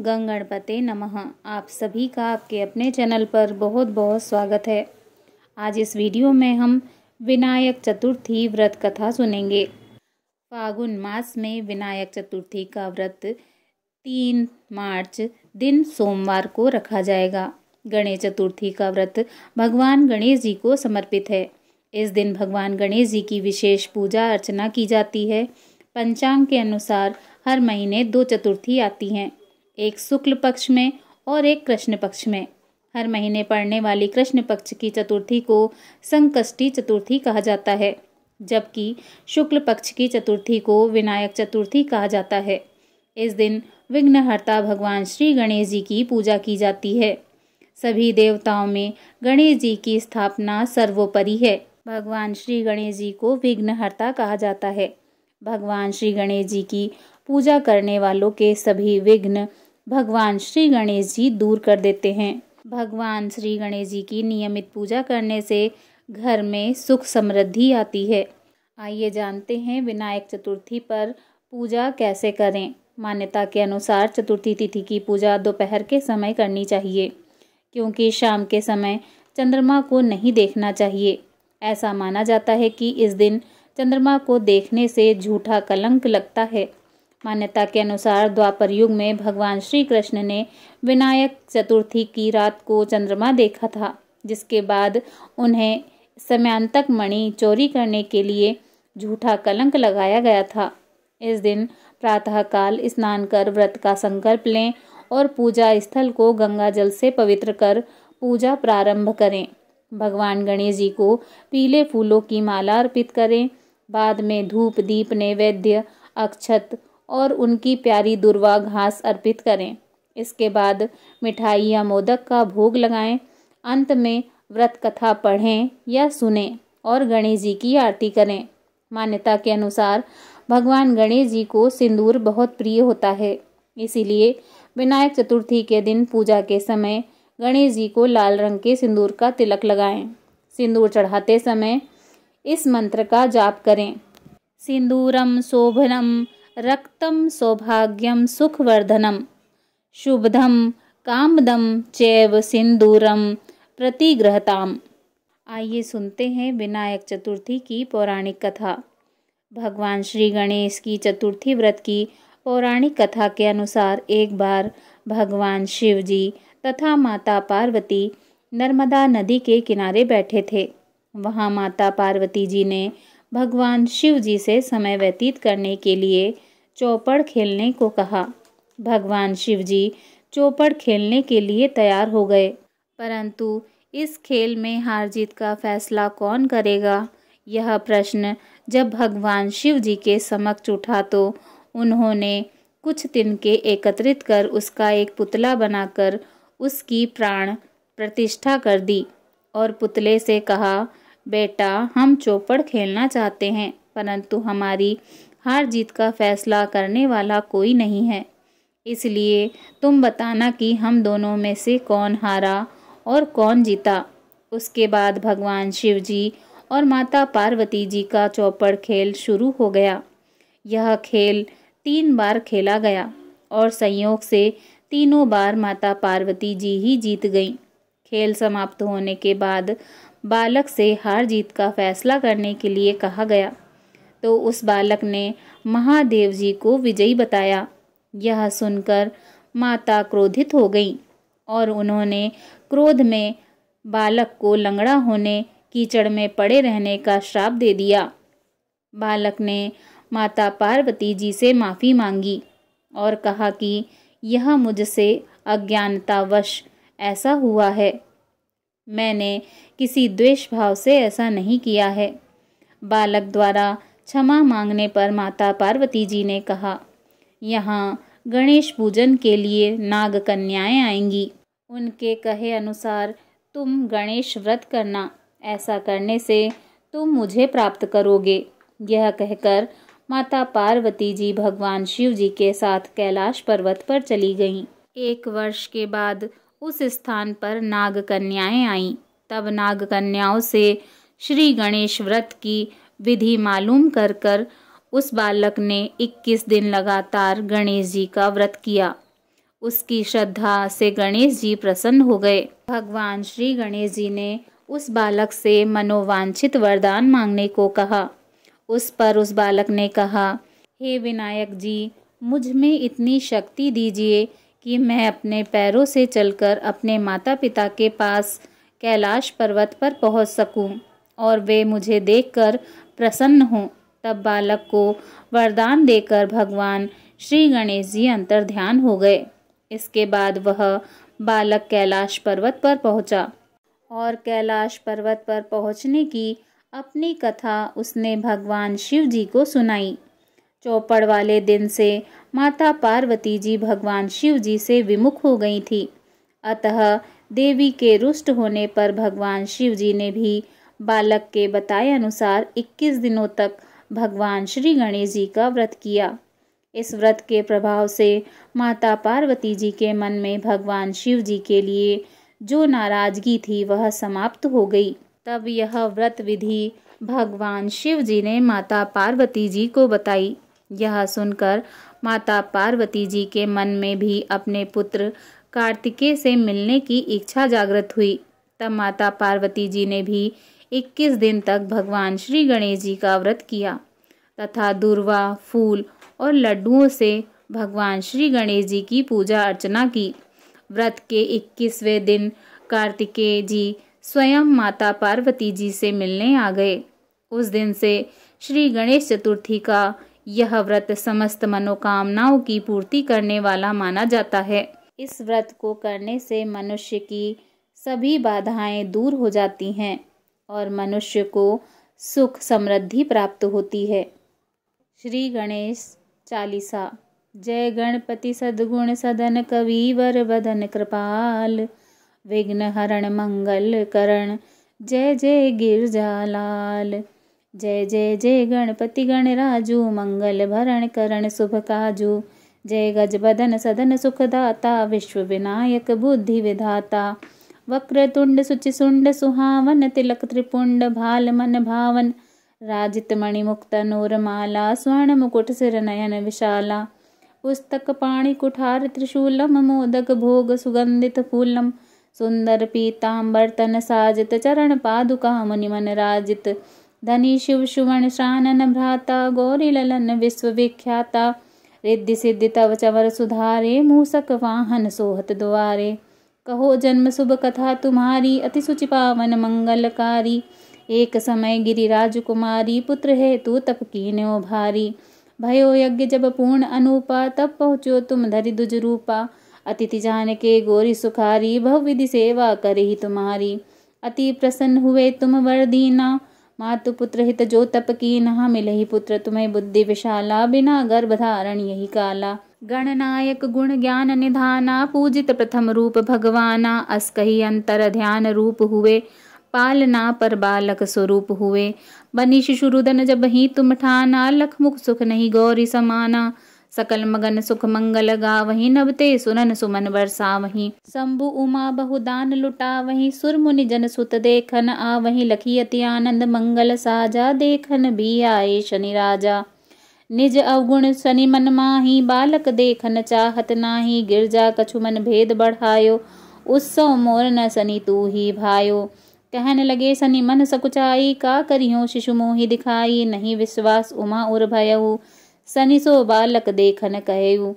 गंग गणपते नमः। आप सभी का आपके अपने चैनल पर बहुत बहुत स्वागत है। आज इस वीडियो में हम विनायक चतुर्थी व्रत कथा सुनेंगे। फागुन मास में विनायक चतुर्थी का व्रत 3 मार्च दिन सोमवार को रखा जाएगा। गणेश चतुर्थी का व्रत भगवान गणेश जी को समर्पित है। इस दिन भगवान गणेश जी की विशेष पूजा अर्चना की जाती है। पंचांग के अनुसार हर महीने 2 चतुर्थी आती हैं, एक शुक्ल पक्ष में और एक कृष्ण पक्ष में। हर महीने पड़ने वाली कृष्ण पक्ष की चतुर्थी को संकष्टी चतुर्थी कहा जाता है, जबकि शुक्ल पक्ष की चतुर्थी को विनायक चतुर्थी कहा जाता है। इस दिन विघ्नहर्ता भगवान श्री गणेश जी की पूजा की जाती है। सभी देवताओं में गणेश जी की स्थापना सर्वोपरि है। भगवान श्री गणेश जी को विघ्नहर्ता कहा जाता है। भगवान श्री गणेश जी की पूजा करने वालों के सभी विघ्न भगवान श्री गणेश जी दूर कर देते हैं। भगवान श्री गणेश जी की नियमित पूजा करने से घर में सुख समृद्धि आती है। आइए जानते हैं विनायक चतुर्थी पर पूजा कैसे करें। मान्यता के अनुसार चतुर्थी तिथि की पूजा दोपहर के समय करनी चाहिए, क्योंकि शाम के समय चंद्रमा को नहीं देखना चाहिए। ऐसा माना जाता है कि इस दिन चंद्रमा को देखने से झूठा कलंक लगता है। मान्यता के अनुसार द्वापर युग में भगवान श्री कृष्ण ने विनायक चतुर्थी की रात को चंद्रमा देखा था, जिसके बाद उन्हें समयांतक मणि चोरी करने के लिए झूठा कलंक लगाया गया था। इस दिन प्रातःकाल स्नान कर व्रत का संकल्प लें और पूजा स्थल को गंगा जल से पवित्र कर पूजा प्रारंभ करें। भगवान गणेश जी को पीले फूलों की माला अर्पित करें। बाद में धूप दीप नैवेद्य अक्षत और उनकी प्यारी दुर्वा घास अर्पित करें। इसके बाद मिठाई या मोदक का भोग लगाएं। अंत में व्रत कथा पढ़ें या सुनें और गणेश जी की आरती करें। मान्यता के अनुसार भगवान गणेश जी को सिंदूर बहुत प्रिय होता है, इसीलिए विनायक चतुर्थी के दिन पूजा के समय गणेश जी को लाल रंग के सिंदूर का तिलक लगाएं। सिंदूर चढ़ाते समय इस मंत्र का जाप करें। सिंदूरम शोभनम रक्तम सौभाग्यम सुखवर्धनम शुभदम कामदम चैव सिंदूरम प्रतिग्रहताम। आइए सुनते हैं विनायक चतुर्थी की पौराणिक कथा। भगवान श्री गणेश की चतुर्थी व्रत की पौराणिक कथा के अनुसार एक बार भगवान शिव जी तथा माता पार्वती नर्मदा नदी के किनारे बैठे थे। वहां माता पार्वती जी ने भगवान शिव जी से समय व्यतीत करने के लिए चौपड़ खेलने को कहा। भगवान शिव जी चौपड़ खेलने के लिए तैयार हो गए, परंतु इस खेल में हार जीत का फैसला कौन करेगा, यह प्रश्न जब भगवान शिव जी के समक्ष उठा तो उन्होंने कुछ तिनके एकत्रित कर उसका एक पुतला बनाकर उसकी प्राण प्रतिष्ठा कर दी और पुतले से कहा, बेटा, हम चौपड़ खेलना चाहते हैं, परंतु हमारी हार जीत का फैसला करने वाला कोई नहीं है, इसलिए तुम बताना कि हम दोनों में से कौन हारा और कौन जीता। उसके बाद भगवान शिव जी और माता पार्वती जी का चौपड़ खेल शुरू हो गया। यह खेल 3 बार खेला गया और संयोग से तीनों बार माता पार्वती जी ही जीत गईं। खेल समाप्त होने के बाद बालक से हार जीत का फैसला करने के लिए कहा गया, तो उस बालक ने महादेव जी को विजयी बताया। यह सुनकर माता क्रोधित हो गईं और उन्होंने क्रोध में बालक को लंगड़ा होने, कीचड़ में पड़े रहने का श्राप दे दिया। बालक ने माता पार्वती जी से माफ़ी मांगी और कहा कि यह मुझसे अज्ञानतावश ऐसा हुआ है, मैंने किसी द्वेष भाव से ऐसा नहीं किया है। बालक द्वारा क्षमा मांगने पर माता पार्वती जी ने कहा, यहाँ गणेश पूजन के लिए नाग कन्याएं आएंगी, उनके कहे अनुसार तुम गणेश व्रत करना, ऐसा करने से तुम मुझे प्राप्त करोगे। यह कहकर माता पार्वती जी भगवान शिव जी के साथ कैलाश पर्वत पर चली गईं। 1 वर्ष के बाद उस स्थान पर नाग कन्याएं आईं। तब नाग कन्याओं से श्री गणेश व्रत की विधि मालूम कर कर उस बालक ने 21 दिन लगातार गणेश जी का व्रत किया। उसकी श्रद्धा से गणेश जी प्रसन्न हो गए। भगवान श्री गणेश जी ने उस बालक से मनोवांछित वरदान मांगने को कहा। उस पर उस बालक ने कहा, हे विनायक जी, मुझ में इतनी शक्ति दीजिए कि मैं अपने पैरों से चलकर अपने माता पिता के पास कैलाश पर्वत पर पहुंच सकूं और वे मुझे देखकर प्रसन्न हों। तब बालक को वरदान देकर भगवान श्री गणेश जी अंतर्ध्यान हो गए। इसके बाद वह बालक कैलाश पर्वत पर पहुंचा और कैलाश पर्वत पर पहुंचने की अपनी कथा उसने भगवान शिव जी को सुनाई। चौपड़ वाले दिन से माता पार्वती जी भगवान शिव जी से विमुख हो गई थी। अतः देवी के रुष्ट होने पर भगवान शिव जी ने भी बालक के बताए अनुसार 21 दिनों तक भगवान श्री गणेश जी का व्रत किया। इस व्रत के प्रभाव से माता पार्वती जी के मन में भगवान शिव जी के लिए जो नाराजगी थी वह समाप्त हो गई। तब यह व्रत विधि भगवान शिव जी ने माता पार्वती जी को बताई। यह सुनकर माता पार्वती जी के मन में भी अपने पुत्र कार्तिकेय से मिलने की इच्छा जागृत हुई। तब माता पार्वती जी ने भी 21 दिन तक भगवान श्री गणेश जी का व्रत किया तथा दूर्वा, फूल और लड्डुओं से भगवान श्री गणेश जी की पूजा अर्चना की। व्रत के 21वें दिन कार्तिकेय जी स्वयं माता पार्वती जी से मिलने आ गए। उस दिन से श्री गणेश चतुर्थी का यह व्रत समस्त मनोकामनाओं की पूर्ति करने वाला माना जाता है। इस व्रत को करने से मनुष्य की सभी बाधाएं दूर हो जाती हैं और मनुष्य को सुख समृद्धि प्राप्त होती है। श्री गणेश चालीसा। जय गणपति सद्गुण सदन कविवर वदन कृपाल, विघ्न हरण मंगल करण, जय जय गिरजालाल। जय जय जय गणपति गणराजू, मंगल भरण करण शुभ काजू। जय गज बदन सदन सुखदाता, विश्व विनायक बुद्धि विधाता। वक्रतुंड सुचिसुंड सुहावन, तिलक त्रिपुंड भाल मन भावन। राजित मणि मुक्त नूरमाला, स्वर्ण मुकुट सिर नयन विशाला। पुस्तक पाणि कुठार त्रिशूलम, मोदक भोग सुगंधित फूलम। सुंदर पीतांबर तन साजित, चरण पादुका मुनि मन राजित। धनी शिव सुवर्ण श्रानन भ्राता, गौरी ललन विश्व विख्याता। रिद्धि सिद्धि तव चवर सुधारे, मूसक वाहन सोहत द्वारे। कहो जन्म शुभ कथा तुम्हारी, अति सुचि पावन मंगलकारी। एक समय गिरिराज कुमारी, पुत्र हेतु तप कीन्यो भारी। भयो यज्ञ जब पूर्ण अनूपा, तब पहुँचो तुम धरि दुज रूपा। अतिथि जान के गौरी सुखारी, बहु विधि सेवा करही तुम्हारी। अति प्रसन्न हुए तुम वर दीना, मातु पुत्र हित जो तप कीन्हा। मिलहि पुत्र तुम्हें बुद्धि विशाला, बिना गर्भ धारण यही काला। गणनायक गुण ज्ञान निधाना, पूजित प्रथम रूप भगवाना। अस कही अंतर ध्यान रूप हुए, पालना पर बालक स्वरूप हुए। बनी शिशु रुदन जब ही तुम ठाना, लख मुख सुख नहीं गौरी समाना। सकल मगन सुख मंगल गावहीं, नभते सुनन सुमन बरसावहीं। शंभु उमा बहुदान लुटावहीं, सुर मुनि जन सुत देखन आवहीं। लखी अति आनंद मंगल साजा, देखन भी आए शनि राजा। निज अवगुण शनि मन माही, बालक देखन चाहत नाही। गिरजा कछु मन भेद बढ़ायो, उत्सव मोर न शनि तू ही भायो। कहन लगे शनि मन सकुचाई, का करियो शिशु मोहि दिखाई। नहीं विश्वास उमा उर भयऊ, शनि सो बालक देखन कहऊ।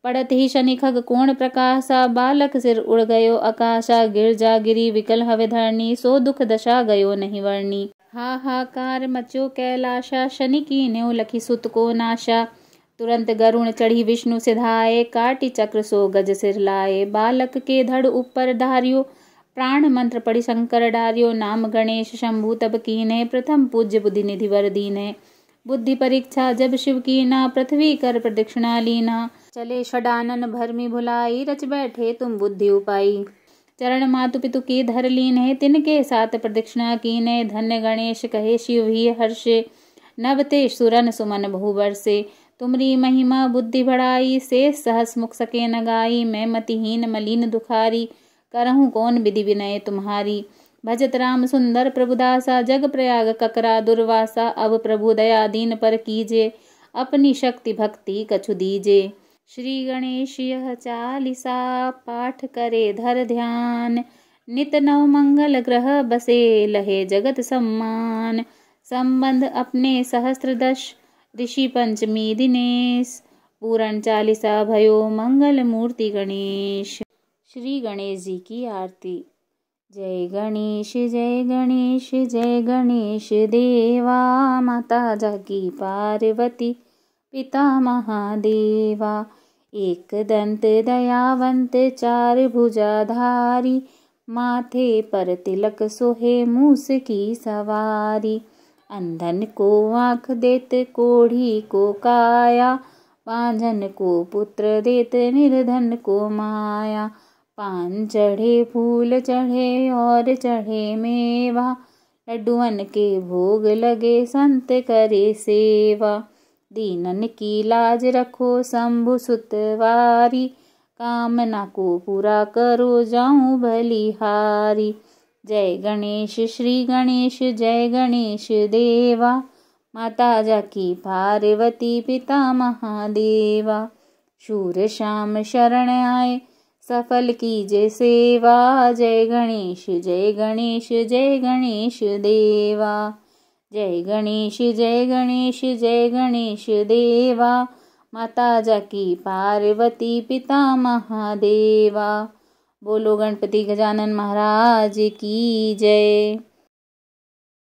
पड़त ही शनि खग कोण प्रकाशा, बालक सिर उड़ गयो आकाशा। गिरजा गिरी विकल हवे धरनी, सो दुख दशा गयो नहीं वर्णी। हाहाकार मचो कैलाशा, शनि की न्यो लखी सुत को नाशा। तुरंत गरुण चढ़ी विष्णु सिधाए, काटी चक्र सो गज सिर लाए। बालक के धड़ ऊपर धारियो, प्राण मंत्र पढ़ि शंकर डारियो। नाम गणेश शंभु तब कीन्हे, प्रथम पूज्य बुद्धि निधि वर दीन्हे। बुद्धि परीक्षा जब शिव कीना, पृथ्वी कर प्रदक्षिणा लीना। चले षडानन भरमि भुलाई, रच बैठे तुम बुद्धि उपाई। चरण मातु पितु की धर लीन्हे, तिनके साथ प्रदक्षिणा कीन्हे। धन्य गणेश कहे शिव ही हर्षे, नवते सुरन सुमन बहु बरसे। तुमरी महिमा बुद्धि बढ़ाई, शेष सहस मुख सके न गाई। मैं मतिहीन मलिन दुखारी, करहूँ कौन विधि विनय तुम्हारी। भजत राम सुंदर प्रभुदासा, जग प्रयाग ककरा दुर्वासा। अब प्रभु दया दीन पर कीजे, अपनी शक्ति भक्ति कछु दीजे। श्री गणेश यह चालीसा पाठ करे धर ध्यान। नित नव मंगल ग्रह बसे लहे जगत सम्मान। संबंध अपने सहस्त्रदश ऋषि पंचमी दिनेश। पूरण चालीसा भयो मंगल मूर्ति गणेश। श्री गणेश जी की आरती। जय गणेश जय गणेश जय गणेश देवा। माता जागी पार्वती पिता महादेवा। एक दंत दयावंत चार भुजाधारी। माथे पर तिलक सोहे मूस की सवारी। अंधन को आँख देत कोढ़ी को काया। बांझन को पुत्र देत निर्धन को माया। पान चढ़े फूल चढ़े और चढ़े मेवा। लड्डुअन के भोग लगे संत करे सेवा। दीनन की लाज रखो शंभु सुतवारी। कामना को पूरा करो जाऊं बलिहारी। जय गणेश श्री गणेश जय गणेश देवा। माता जाकी पार्वती पिता महादेवा। शूर श्याम शरण आए सफल कीजे सेवा। जय गणेश जय गणेश जय गणेश देवा। जय गणेश जय गणेश जय गणेश देवा। माता जाकी पार्वती पिता महादेवा। बोलो गणपति गजानन महाराज की जय।